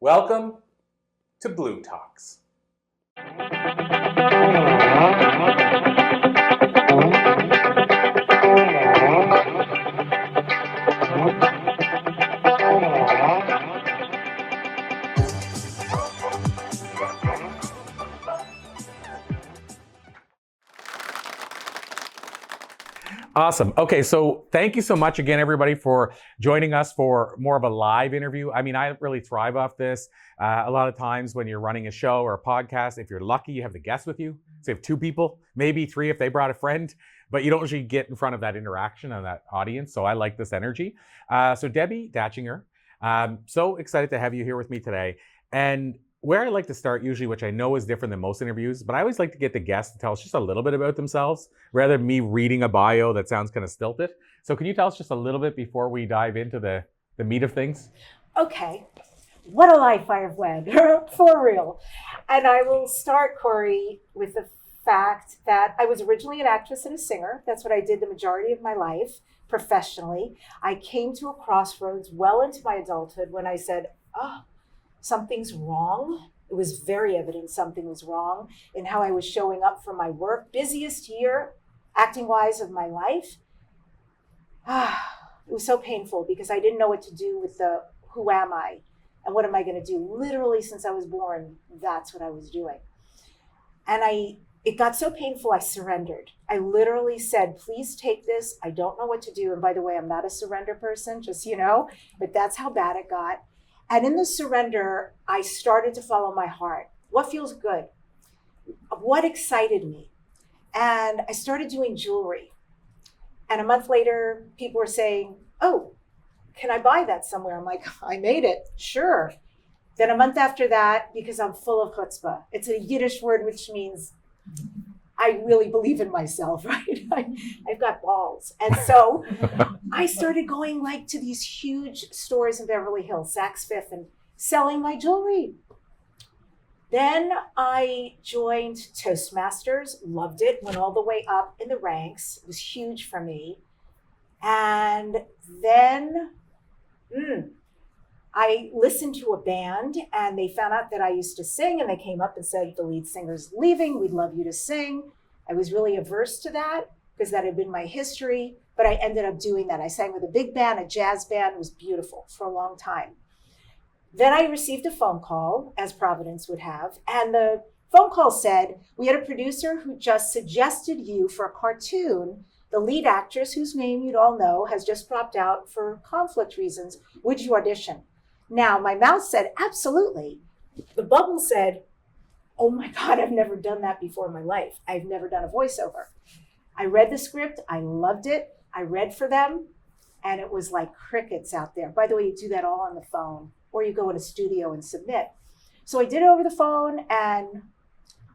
Welcome to Blue Talks. Awesome. Okay, so thank you so much again, everybody, for joining us for more of a live interview. I mean, I really thrive off this. A lot of times when you're running a show or a podcast, if you're lucky, you have the guest with you. So you have two people, maybe three if they brought a friend, but you don't usually get in front of that interaction and that audience. So I like this energy. So Debbi DaChinger, so excited to have you here with me today. And where I like to start usually, which I know is different than most interviews, but I always like to get the guests to tell us just a little bit about themselves rather than me reading a bio that sounds kind of stilted. So can you tell us just a little bit before we dive into the meat of things? Okay. What a life I have led, for real. And I will start, Corey, with the fact that I was originally an actress and a singer. That's what I did the majority of my life professionally. I came to a crossroads well into my adulthood when I said, something's wrong. It was very evident something was wrong in how I was showing up for my work. Busiest year, acting-wise, of my life. It was so painful because I didn't know what to do with the who am I and what am I going to do? Literally, since I was born, that's what I was doing. And it got so painful, I surrendered. I literally said, please take this. I don't know what to do. And by the way, I'm not a surrender person, just so you know, but that's how bad it got. And in the surrender, I started to follow my heart. What feels good? What excited me? And I started doing jewelry. And a month later, people were saying, oh, can I buy that somewhere? I'm like, I made it, sure. Then a month after that, because I'm full of chutzpah, it's a Yiddish word which means I really believe in myself, right? I've got balls. And so I started going to these huge stores in Beverly Hills, Saks Fifth, and selling my jewelry. Then I joined Toastmasters, loved it, went all the way up in the ranks. It was huge for me. And then I listened to a band and they found out that I used to sing and they came up and said, the lead singer's leaving, we'd love you to sing. I was really averse to that because that had been my history, but I ended up doing that. I sang with a big band, a jazz band. It was beautiful for a long time. Then I received a phone call, as Providence would have, and the phone call said, we had a producer who just suggested you for a cartoon. The lead actress, whose name you'd all know, has just dropped out for conflict reasons. Would you audition? Now, my mouth said, absolutely. The bubble said, oh my God, I've never done that before in my life. I've never done a voiceover. I read the script. I loved it. I read for them. And it was like crickets out there. By the way, you do that all on the phone, or you go in a studio and submit. So I did it over the phone, and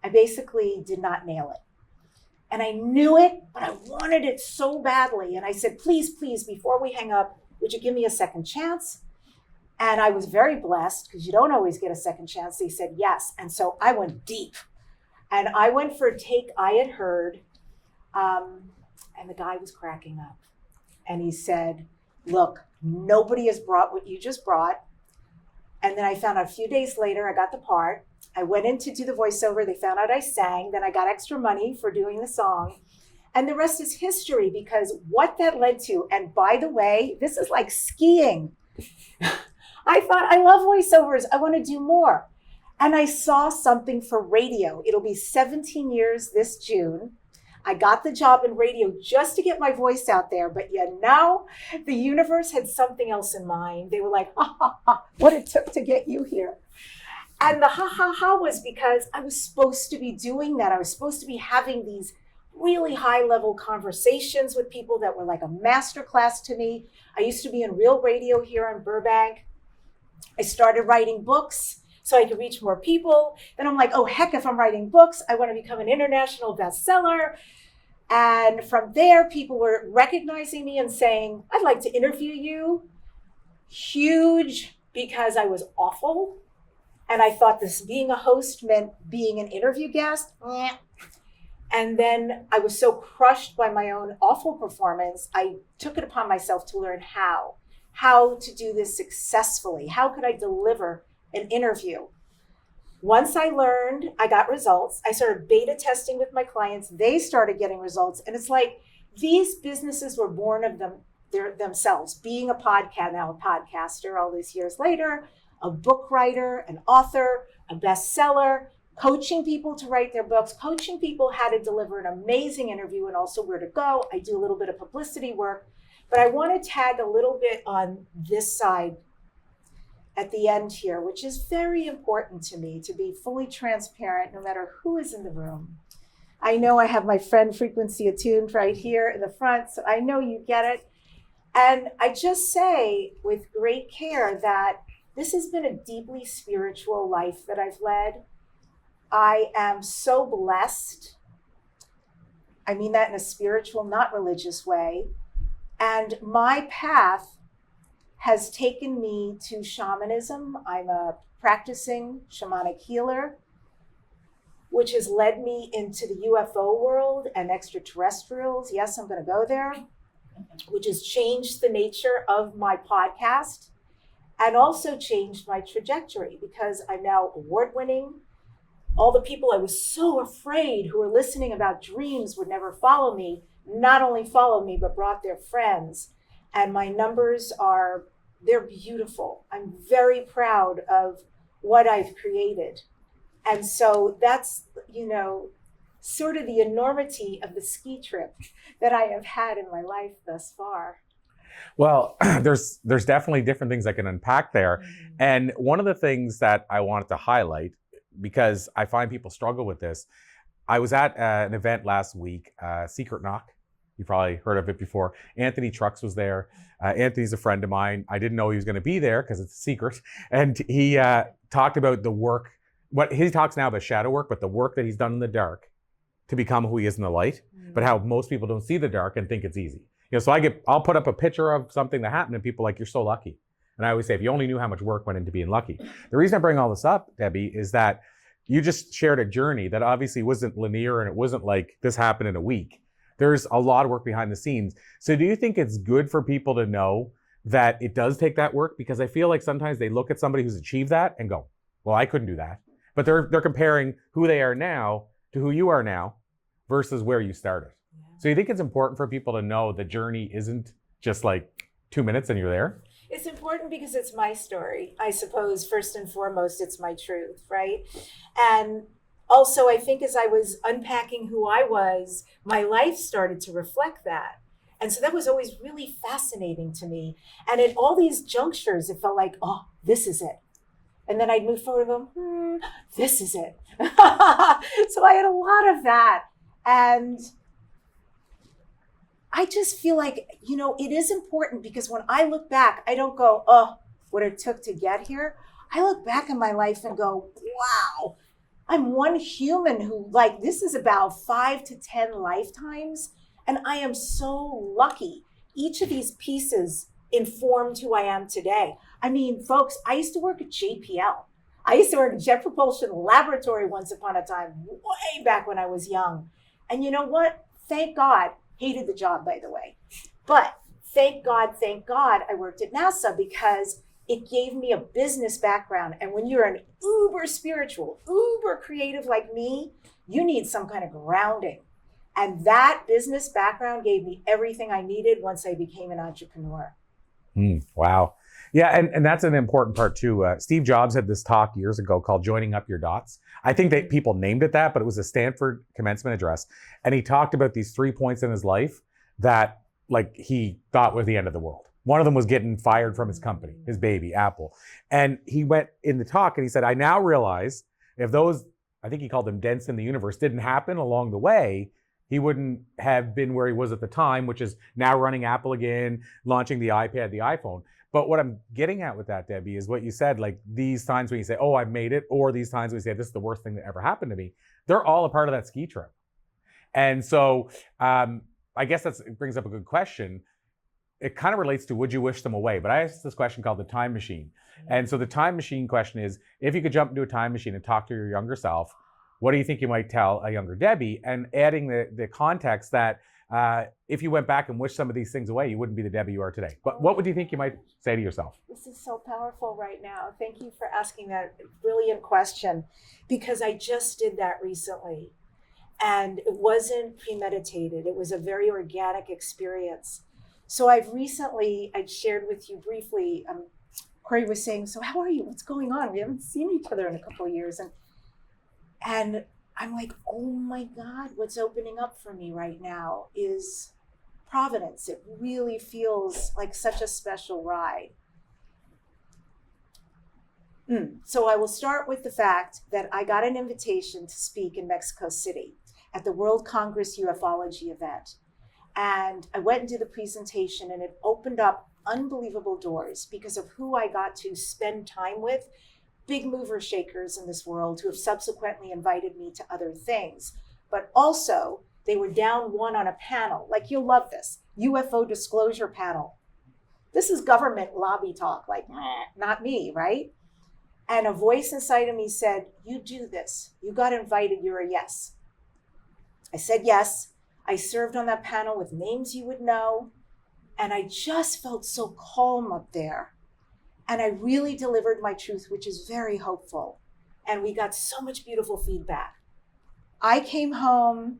I basically did not nail it. And I knew it, but I wanted it so badly. And I said, please, please, before we hang up, would you give me a second chance? And I was very blessed because you don't always get a second chance. They said yes. And so I went deep. And I went for a take I had heard. And the guy was cracking up. And he said, look, nobody has brought what you just brought. And then I found out a few days later, I got the part. I went in to do the voiceover. They found out I sang. Then I got extra money for doing the song. And the rest is history because what that led to, and by the way, this is like skiing. I thought, I love voiceovers. I want to do more. And I saw something for radio. It'll be 17 years this June. I got the job in radio just to get my voice out there. But the universe had something else in mind. They were like, ha, ha, ha, what it took to get you here. And the ha, ha, ha was because I was supposed to be doing that. I was supposed to be having these really high level conversations with people that were like a masterclass to me. I used to be in real radio here in Burbank. I started writing books so I could reach more people. Then I'm like, oh, heck, if I'm writing books, I want to become an international bestseller. And from there, people were recognizing me and saying, I'd like to interview you. Huge, because I was awful. And I thought this being a host meant being an interview guest. And then I was so crushed by my own awful performance, I took it upon myself to learn how to do this successfully. How could I deliver an interview. Once I learned, I got results. I started beta testing with my clients. They started getting results. And it's like these businesses were born of themselves. Being a podcaster all these years later, a book writer, an author, a bestseller, coaching people to write their books, coaching people how to deliver an amazing interview and also where to go. I do a little bit of publicity work, but I want to tag a little bit on this side at the end here, which is very important to me, to be fully transparent no matter who is in the room. I know I have my friend Frequency Attuned right here in the front, so I know you get it. And I just say with great care that this has been a deeply spiritual life that I've led. I am so blessed. I mean that in a spiritual, not religious way. And my path has taken me to shamanism. I'm a practicing shamanic healer, which has led me into the UFO world and extraterrestrials. Yes, I'm going to go there, which has changed the nature of my podcast and also changed my trajectory because I'm now award-winning. All the people I was so afraid who were listening about dreams would never follow me, not only followed me, but brought their friends. And my numbers they're beautiful. I'm very proud of what I've created. And so that's, sort of the enormity of the ski trip that I have had in my life thus far. Well, there's definitely different things I can unpack there. Mm-hmm. And one of the things that I wanted to highlight, because I find people struggle with this, I was at an event last week, Secret Knock. You probably heard of it before. Anthony Trucks was there. Anthony's a friend of mine. I didn't know he was going to be there because it's a secret. And he talked about the work. What he talks now about shadow work, but the work that he's done in the dark to become who he is in the light. Mm. But how most people don't see the dark and think it's easy. So I'll put up a picture of something that happened, and people are like, "You're so lucky." And I always say, if you only knew how much work went into being lucky. The reason I bring all this up, Debbie, is that you just shared a journey that obviously wasn't linear, and it wasn't like this happened in a week. There's a lot of work behind the scenes. So do you think it's good for people to know that it does take that work? Because I feel like sometimes they look at somebody who's achieved that and go, well, I couldn't do that. But they're comparing who they are now to who you are now versus where you started. Yeah. So you think it's important for people to know the journey isn't just like 2 minutes and you're there? It's important because it's my story. I suppose first and foremost, it's my truth, right? And also, I think as I was unpacking who I was, my life started to reflect that. And so that was always really fascinating to me. And at all these junctures, it felt like, oh, this is it. And then I'd move forward and go, this is it. So I had a lot of that. And I just feel like, it is important because when I look back, I don't go, oh, what it took to get here. I look back in my life and go, wow. I'm one human who, this is about 5 to 10 lifetimes, and I am so lucky. Each of these pieces informed who I am today. I mean, folks, I used to work at JPL. I used to work at Jet Propulsion Laboratory once upon a time, way back when I was young. And you know what? Thank God. Hated the job, by the way. But thank God, I worked at NASA because it gave me a business background. And when you're an uber spiritual, uber creative like me, you need some kind of grounding. And that business background gave me everything I needed once I became an entrepreneur. Wow. Yeah, and that's an important part too. Steve Jobs had this talk years ago called Joining Up Your Dots. I think that people named it that, but it was a Stanford commencement address. And he talked about these 3 points in his life that he thought were the end of the world. One of them was getting fired from his company, his baby, Apple. And he went in the talk and he said, I now realize if those, I think he called them dents in the universe, didn't happen along the way, he wouldn't have been where he was at the time, which is now running Apple again, launching the iPad, the iPhone. But what I'm getting at with that, Debbie, is what you said, these times when you say, oh, I've made it, or these times when you say, this is the worst thing that ever happened to me, they're all a part of that ski trip. And so I guess it brings up a good question. It kind of relates to, would you wish them away? But I asked this question called the time machine. And so the time machine question is, if you could jump into a time machine and talk to your younger self, what do you think you might tell a younger Debbie? And adding the context that if you went back and wished some of these things away, you wouldn't be the Debbi you are today. But what would you think you might say to yourself? This is so powerful right now. Thank you for asking that brilliant question, because I just did that recently. And it wasn't premeditated. It was a very organic experience. So I'd shared with you briefly, Corey was saying, so how are you? What's going on? We haven't seen each other in a couple of years. And I'm like, oh my God, what's opening up for me right now is Providence. It really feels like such a special ride. So I will start with the fact that I got an invitation to speak in Mexico City at the World Congress ufology event. And I went and did the presentation, and it opened up unbelievable doors because of who I got to spend time with, big mover shakers in this world who have subsequently invited me to other things. But also, they were down one on a panel, like you'll love this, UFO disclosure panel. This is government lobby talk, like, not me, right? And a voice inside of me said, you do this. You got invited, you're a yes. I said yes. I served on that panel with names you would know. And I just felt so calm up there. And I really delivered my truth, which is very hopeful. And we got so much beautiful feedback. I came home,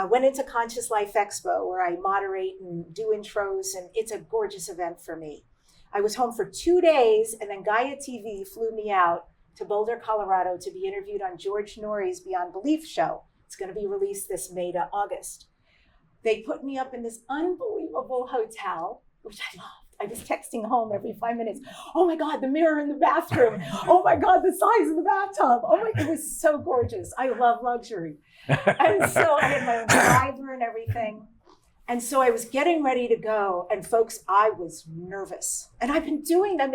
went into Conscious Life Expo, where I moderate and do intros, and it's a gorgeous event for me. I was home for 2 days, and then Gaia TV flew me out to Boulder, Colorado to be interviewed on George Norrie's Beyond Belief show. It's going to be released this May to August. They put me up in this unbelievable hotel, which I loved. I was texting home every 5 minutes. Oh my God, the mirror in the bathroom. Oh my God, the size of the bathtub. Oh my, it was so gorgeous. I love luxury. And so I had my own driver and everything. And so I was getting ready to go. And folks, I was nervous. And I've been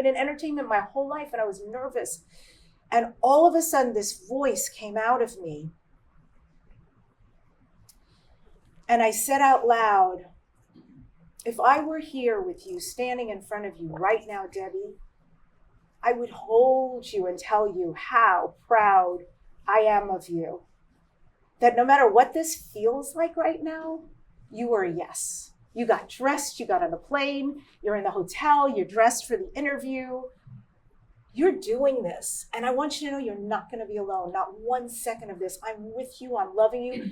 in entertainment my whole life, and I was nervous. And all of a sudden, this voice came out of me. And I said out loud, if I were here with you, standing in front of you right now, Debbi, I would hold you and tell you how proud I am of you. That no matter what this feels like right now, you were a yes. You got dressed, you got on a plane, you're in the hotel, you're dressed for the interview. You're doing this. And I want you to know you're not going to be alone. Not 1 second of this. I'm with you. I'm loving you.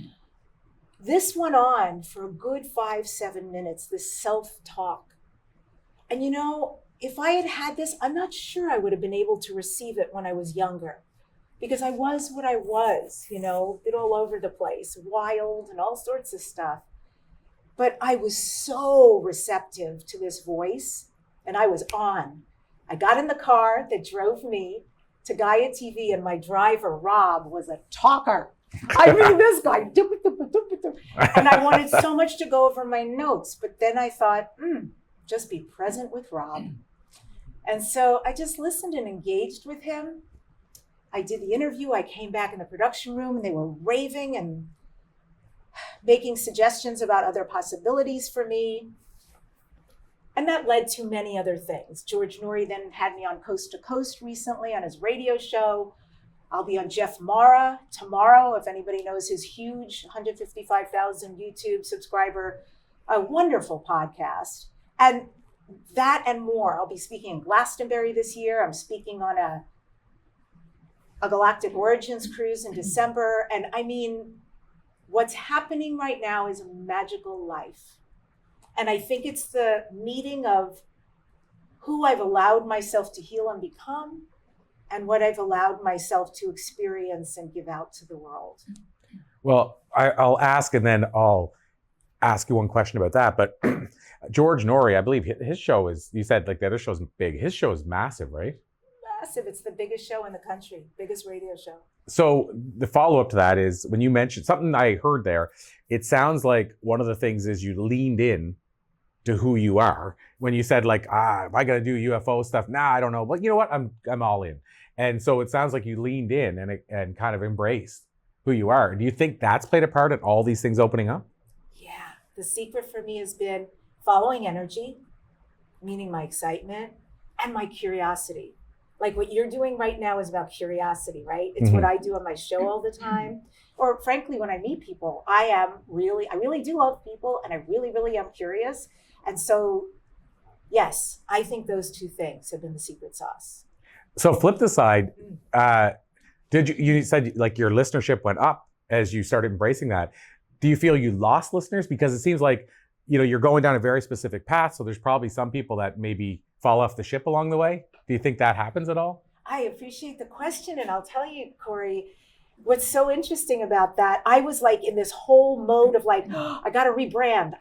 This went on for a good 5-7 minutes, this self-talk. And if I had had this, I'm not sure I would have been able to receive it when I was younger, because I was what I was, bit all over the place, wild and all sorts of stuff. But I was so receptive to this voice, and I was on. I got in the car that drove me to Gaia TV, and my driver, Rob, was a talker. I mean, this guy, and I wanted so much to go over my notes, but then I thought, just be present with Rob. And so I just listened and engaged with him. I did the interview. I came back in the production room, and they were raving and making suggestions about other possibilities for me. And that led to many other things. George Norrie then had me on Coast to Coast recently on his radio show. I'll be on Jeff Mara tomorrow, if anybody knows his huge 155,000 YouTube subscriber, a wonderful podcast. And that and more. I'll be speaking in Glastonbury this year. I'm speaking on a Galactic Origins cruise in December. And I mean, what's happening right now is a magical life. And I think it's the meeting of who I've allowed myself to heal and become, and what I've allowed myself to experience and give out to the world. Well, I'll ask, and then I'll ask you one question about that. But George Norrie, I believe his show is, you said like the other show's big. His show is massive, right? Massive. It's the biggest show in the country, biggest radio show. So the follow-up to that is, when you mentioned something I heard there, it sounds like one of the things is you leaned in to who you are. When you said like, am I going to do UFO stuff? Nah, I don't know. But you know what? I'm all in. And so it sounds like you leaned in and kind of embraced who you are. Do you think that's played a part in all these things opening up? Yeah. The secret for me has been following energy, meaning my excitement and my curiosity. Like what you're doing right now is about curiosity, right? It's what I do on my show all the time. Or frankly, when I meet people, I really do love people, and I really, really am curious. And so, yes, I think those two things have been the secret sauce. So flip the side, you said like your listenership went up as you started embracing that. Do you feel you lost listeners? Because it seems like, you're going down a very specific path. So there's probably some people that maybe fall off the ship along the way. Do you think that happens at all? I appreciate the question. And I'll tell you, Corey, what's so interesting about that, I was like in this whole mode of like, I got to rebrand.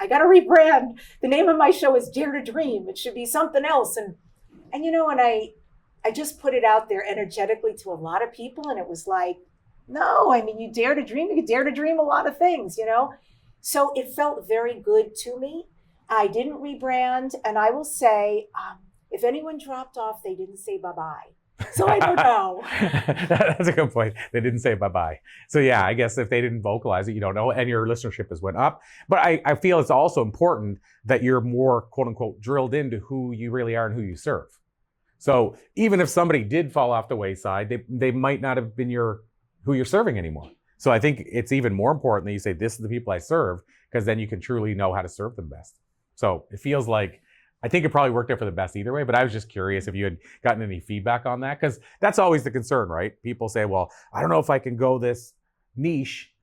The name of my show is Dare to Dream. It should be something else. And I just put it out there energetically to a lot of people. And it was like, no, I mean, you dare to dream. You dare to dream a lot of things, So it felt very good to me. I didn't rebrand. And I will say, if anyone dropped off, they didn't say bye-bye. So I don't know. That's a good point. They didn't say bye-bye. So yeah, I guess if they didn't vocalize it, you don't know, and your listenership has went up. But I feel it's also important that you're more, quote unquote, drilled into who you really are and who you serve. So even if somebody did fall off the wayside, they might not have been who you're serving anymore. So I think it's even more important that you say, this is the people I serve, because then you can truly know how to serve them best. So it feels like, I think it probably worked out for the best either way, but I was just curious if you had gotten any feedback on that, because that's always the concern, right? People say, well, I don't know if I can go this niche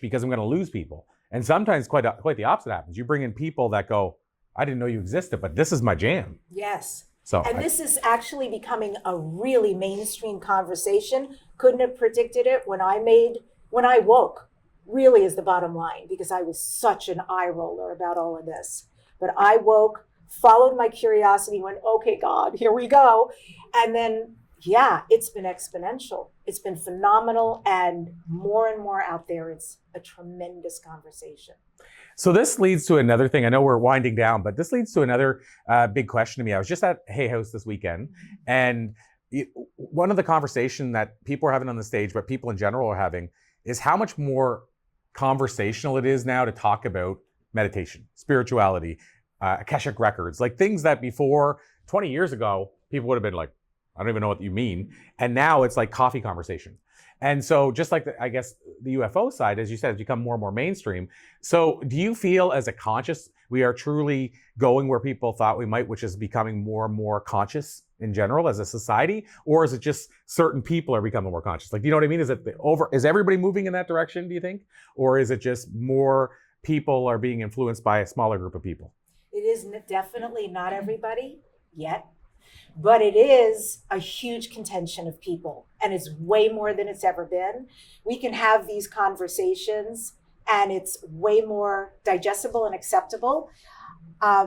because I'm going to lose people. And sometimes quite the opposite happens. You bring in people that go, I didn't know you existed, but this is my jam. Yes. This is actually becoming a really mainstream conversation. Couldn't have predicted it when I woke, really is the bottom line, because I was such an eye roller about all of this. But I woke, followed my curiosity, went, okay, God, here we go. And then, yeah, it's been exponential. It's been phenomenal, and more out there. It's a tremendous conversation. So this leads to another thing. I know we're winding down, but this leads to another big question to me. I was just at Hay House this weekend, and one of the conversation that people are having on the stage, but people in general are having, is how much more conversational it is now to talk about meditation, spirituality, Akashic records, like things that before 20 years ago, people would have been like, I don't even know what you mean. And now it's like coffee conversation. And so just like I guess the UFO side, as you said, has become more and more mainstream. So do you feel as a conscious, we are truly going where people thought we might, which is becoming more and more conscious in general as a society? Or is it just certain people are becoming more conscious? Like, do you know what I mean? Is everybody moving in that direction, do you think? Or is it just more people are being influenced by a smaller group of people? It is definitely not everybody yet. But it is a huge contention of people, and it's way more than it's ever been. We can have these conversations, and it's way more digestible and acceptable. I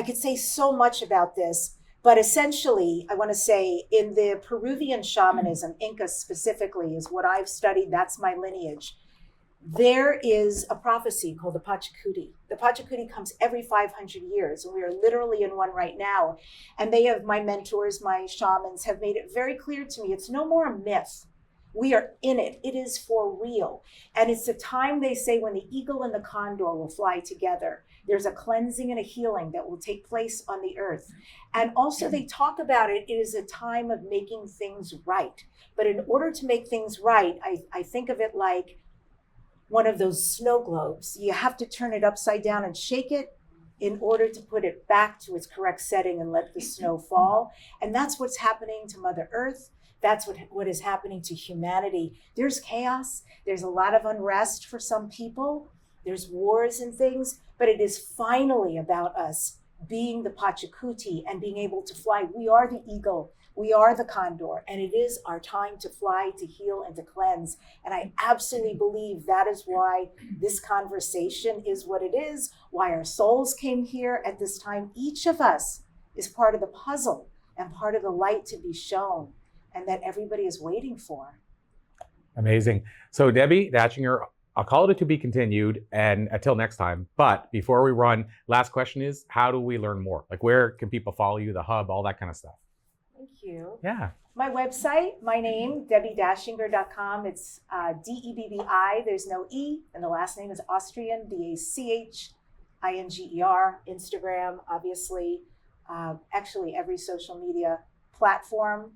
could say so much about this, but essentially, I want to say in the Peruvian shamanism, Inca specifically, is what I've studied. That's my lineage. There is a prophecy called the Pachacuti. The Pachacuti comes every 500 years, and we are literally in one right now. And my mentors, my shamans, have made it very clear to me, it's no more a myth. We are in it. It is for real. And it's a time, they say, when the eagle and the condor will fly together. There's a cleansing and a healing that will take place on the earth. And also they talk about it is a time of making things right. But in order to make things right, I think of it like one of those snow globes. You have to turn it upside down and shake it in order to put it back to its correct setting and let the snow fall. And that's what's happening to Mother Earth. That's what is happening to humanity. There's chaos. There's a lot of unrest for some people. There's wars and things, but it is finally about us being the Pachacuti and being able to fly. We are the eagle. We are the condor, and it is our time to fly, to heal, and to cleanse. And I absolutely believe that is why this conversation is what it is, why our souls came here at this time. Each of us is part of the puzzle and part of the light to be shown, and that everybody is waiting for. Amazing. So Debbi DaChinger, I'll call it a to be continued, and until next time. But before we run, last question is, how do we learn more? Like, where can people follow you, the hub, all that kind of stuff? Thank you. Yeah. My website, my name, DebbiDaChinger.com. It's D-E-B-B-I. There's no E, and the last name is Austrian, D-A-C-H-I-N-G-E-R. Instagram, obviously. Actually, every social media platform,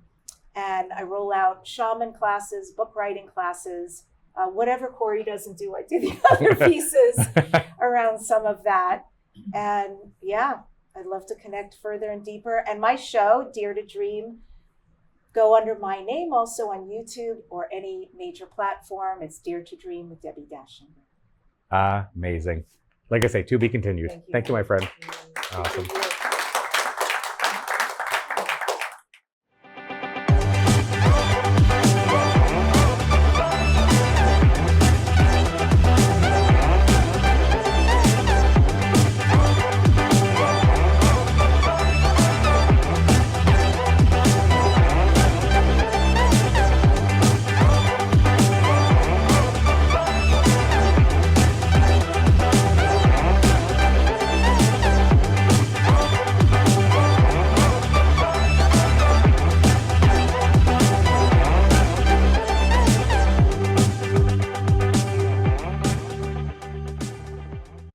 and I roll out shaman classes, book writing classes, whatever Corey doesn't do, I do the other pieces around some of that. And yeah, I'd love to connect further and deeper. And my show, Dare to Dream, go under my name also on YouTube or any major platform. It's Dare to Dream with Debbi DaChinger. Amazing. Like I say, to be continued. Thank you, my friend. Awesome.